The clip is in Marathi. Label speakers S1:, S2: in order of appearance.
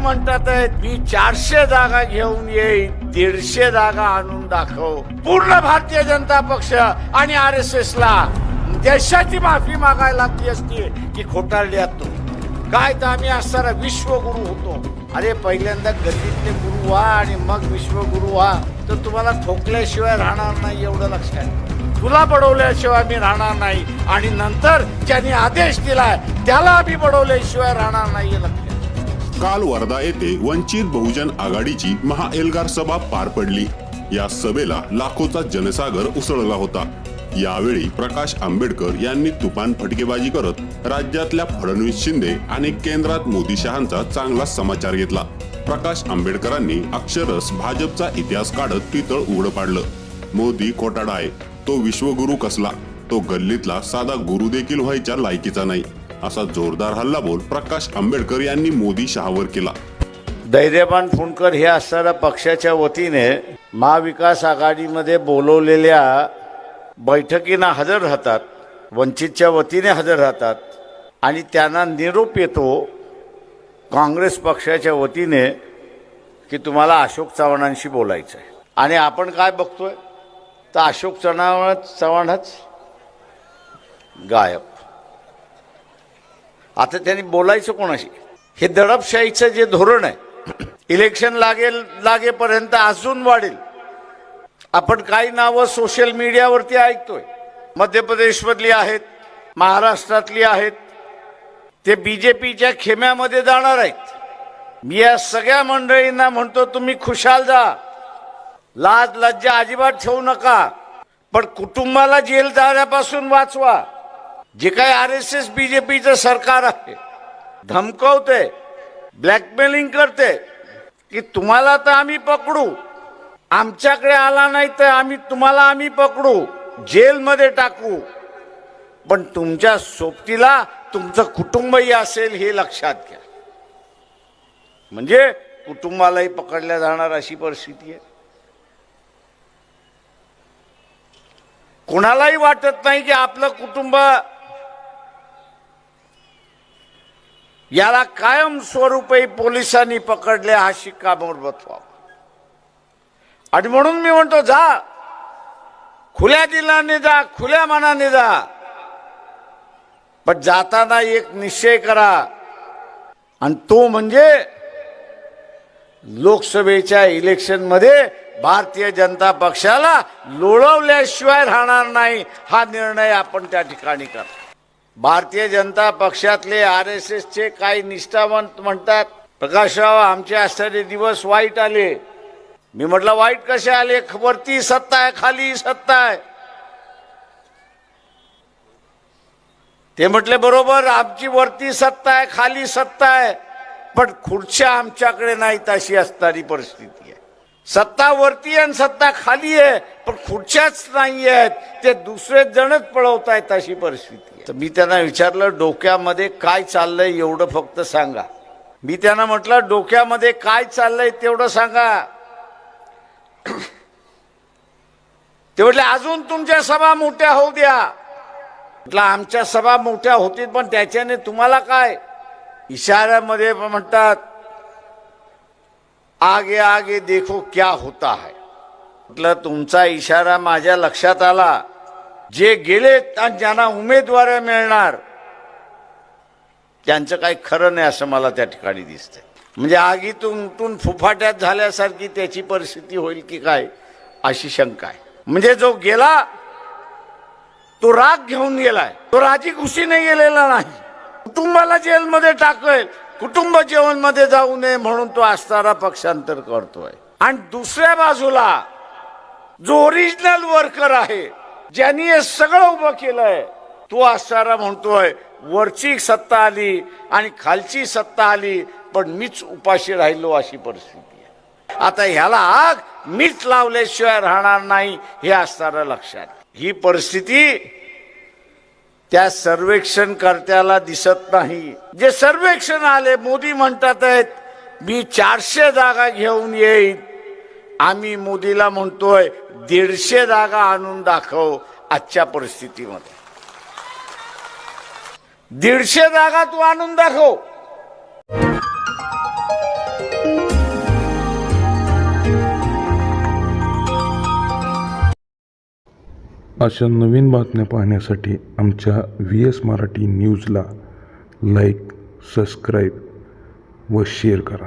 S1: म्हणतात मी 400 जागा घेऊन येईन, 150 जागा आणून दाखव. पूर्ण भारतीय जनता पक्ष आणि RSS ला देशाची माफी मागायला लागली असती की खोटारड्यात तो काय. तर आम्ही असणारा विश्वगुरु होतो. अरे पहिल्यांदा गल्लीतले गुरु व्हा आणि मग विश्वगुरु व्हा, तर तुम्हाला ठोकल्याशिवाय राहणार नाही एवढं लक्षात. तुला बडवल्याशिवाय मी राहणार नाही आणि नंतर ज्यांनी आदेश दिलाय त्याला आम्ही बडवल्याशिवाय राहणार नाही लक्षात.
S2: काल वर्धा येथे वंचित बहुजन आघाडीची महाएल्गार सभा पार पडली. या सभेला लाखोचा जनसागर उसळला होता. यावेळी प्रकाश आंबेडकर यांनी तुफान फटकेबाजी करत राज्यातल्या फडणवीस शिंदे आणि केंद्रात मोदी शहांचा चांगला समाचार घेतला. प्रकाश आंबेडकरांनी अक्षरश भाजपचा इतिहास काढत पितळ उघड पाडलं. मोदी खोटाडा आहे, तो विश्वगुरु कसला, तो गल्लीतला साधा गुरु देखील व्हायच्या लायकीचा नाही, असा जोरदार हल्लाबोल प्रकाश आंबेडकर यांनी मोदी शहावर केला.
S1: धैर्यवान फुंडकर हे असणाऱ्या पक्षाच्या वतीने महाविकास आघाडीमध्ये बोलवलेल्या बैठकींना हजर राहतात, वंचितच्या वतीने हजर राहतात आणि त्यांना निरोप येतो काँग्रेस पक्षाच्या वतीने की तुम्हाला अशोक चव्हाणांशी बोलायचं आहे. आणि आपण काय बघतोय तर अशोक चव्हाणच गायब. आता त्यांनी बोलायचं कोणाशी? हे दडपशाहीचं जे धोरण आहे, इलेक्शन लागेपर्यंत अजून वाढेल. आपण काही नावं सोशल मीडियावरती ऐकतोय, मध्य प्रदेशमधली आहेत, महाराष्ट्रातली आहेत, ते बीजेपीच्या खेम्यामध्ये जाणार आहेत. मी या सगळ्या मंडळींना म्हणतो तुम्ही खुशाल जा, लाज लज्जा अजिबात ठेवू नका, पण कुटुंबाला जेल जाण्यापासून वाचवा. जे काही RSS बीजेपीचं सरकार आहे धमकवते, ब्लॅकमेलिंग करते की तुम्हाला तर आम्ही पकडू, आमच्याकडे आला नाही तर आम्ही पकडू, जेलमध्ये टाकू, पण तुमच्या सोबतीला तुमचं कुटुंबही असेल हे लक्षात घ्या. म्हणजे कुटुंबालाही पकडल्या जाणार अशी परिस्थिती आहे. कोणालाही वाटत नाही की आपलं कुटुंब याला कायम स्वरूपी पोलिसांनी पकडले हा शिक्कामोर्तब व्हावा. आणि म्हणून मी म्हणतो जा, खुल्या दिलाने जा, खुल्या मनाने जा, पण जाताना एक निश्चय करा आणि तो म्हणजे लोकसभेच्या इलेक्शन मध्ये भारतीय जनता पक्षाला लोळवल्याशिवाय राहणार नाही हा निर्णय आपण त्या ठिकाणी करा. भारतीय जनता पक्षातले RSSचे काही निष्ठावंत म्हणतात प्रकाशराव आमचे असणारे दिवस वाईट आले. मी म्हटलं वाईट कसे आले? वरती सत्ता आहे, खाली सत्ता आहे. ते म्हटले बरोबर, आमची वरती सत्ता आहे, खाली सत्ता आहे, पण खुर्च्या आमच्याकडे नाहीत अशी असणारी परिस्थिती आहे. सत्ता वरती आणि सत्ता खाली आहे, पण खुर्च्याच नाही आहेत, ते दुसरे जणच पळवतायत अशी परिस्थिती आहे. तर मी त्यांना विचारलं डोक्यामध्ये काय चाललंय एवढं फक्त सांगा. मी त्यांना म्हटलं डोक्यामध्ये काय चाललंय तेवढं सांगा. ते म्हटले अजून तुमच्या सभा मोठ्या होऊ द्या. म्हटलं आमच्या सभा मोठ्या होतील पण त्याच्याने तुम्हाला काय? इशाऱ्यामध्ये म्हणतात आगे आगे देखो क्या होता है. म्हटलं तुमचा इशारा माझ्या लक्षात आला. जे गेलेत आणि ज्यांना उमेदवारी मिळणार त्यांचं काही खरं नाही असं मला त्या ठिकाणी दिसतंय. म्हणजे आगीतून फुफाट्यात झाल्यासारखी त्याची परिस्थिती होईल की काय अशी शंका आहे. म्हणजे जो गेला तो राग घेऊन गेलाय, तो राजी खुशीने गेलेला नाही. कुटुंबाला जेलमध्ये टाकेल, कुटुंब जेलमध्ये जाऊ नये म्हणून तो असणारा पक्षांतर करतोय. आणि दुसऱ्या बाजूला जो ओरिजिनल वर्कर आहे, ज्यांनी हे सगळं उभं केलंय, तो असणारा म्हणतोय वरची सत्ता आली आणि खालची सत्ता आली पण मीच उपाशी राहिलो अशी परिस्थिती आहे. आता ह्याला आग मीच लावल्याशिवाय राहणार नाही हे असणारा लक्षात. ही परिस्थिती त्या सर्वेक्षणकर्त्याला दिसत नाही. जे सर्वेक्षण आले, मोदी म्हणतात आहेत मी 400 जागा घेऊन येईन, आम्ही मोदीला म्हणतोय 150 जागा आणून दाखव. आजच्या परिस्थितीमध्ये 150 जागा तू आणून दाखव.
S3: अशा नवीन बातम्या पाहण्यासाठी आमच्या VS मराठी न्यूजला लाईक, सबस्क्राईब व शेअर करा.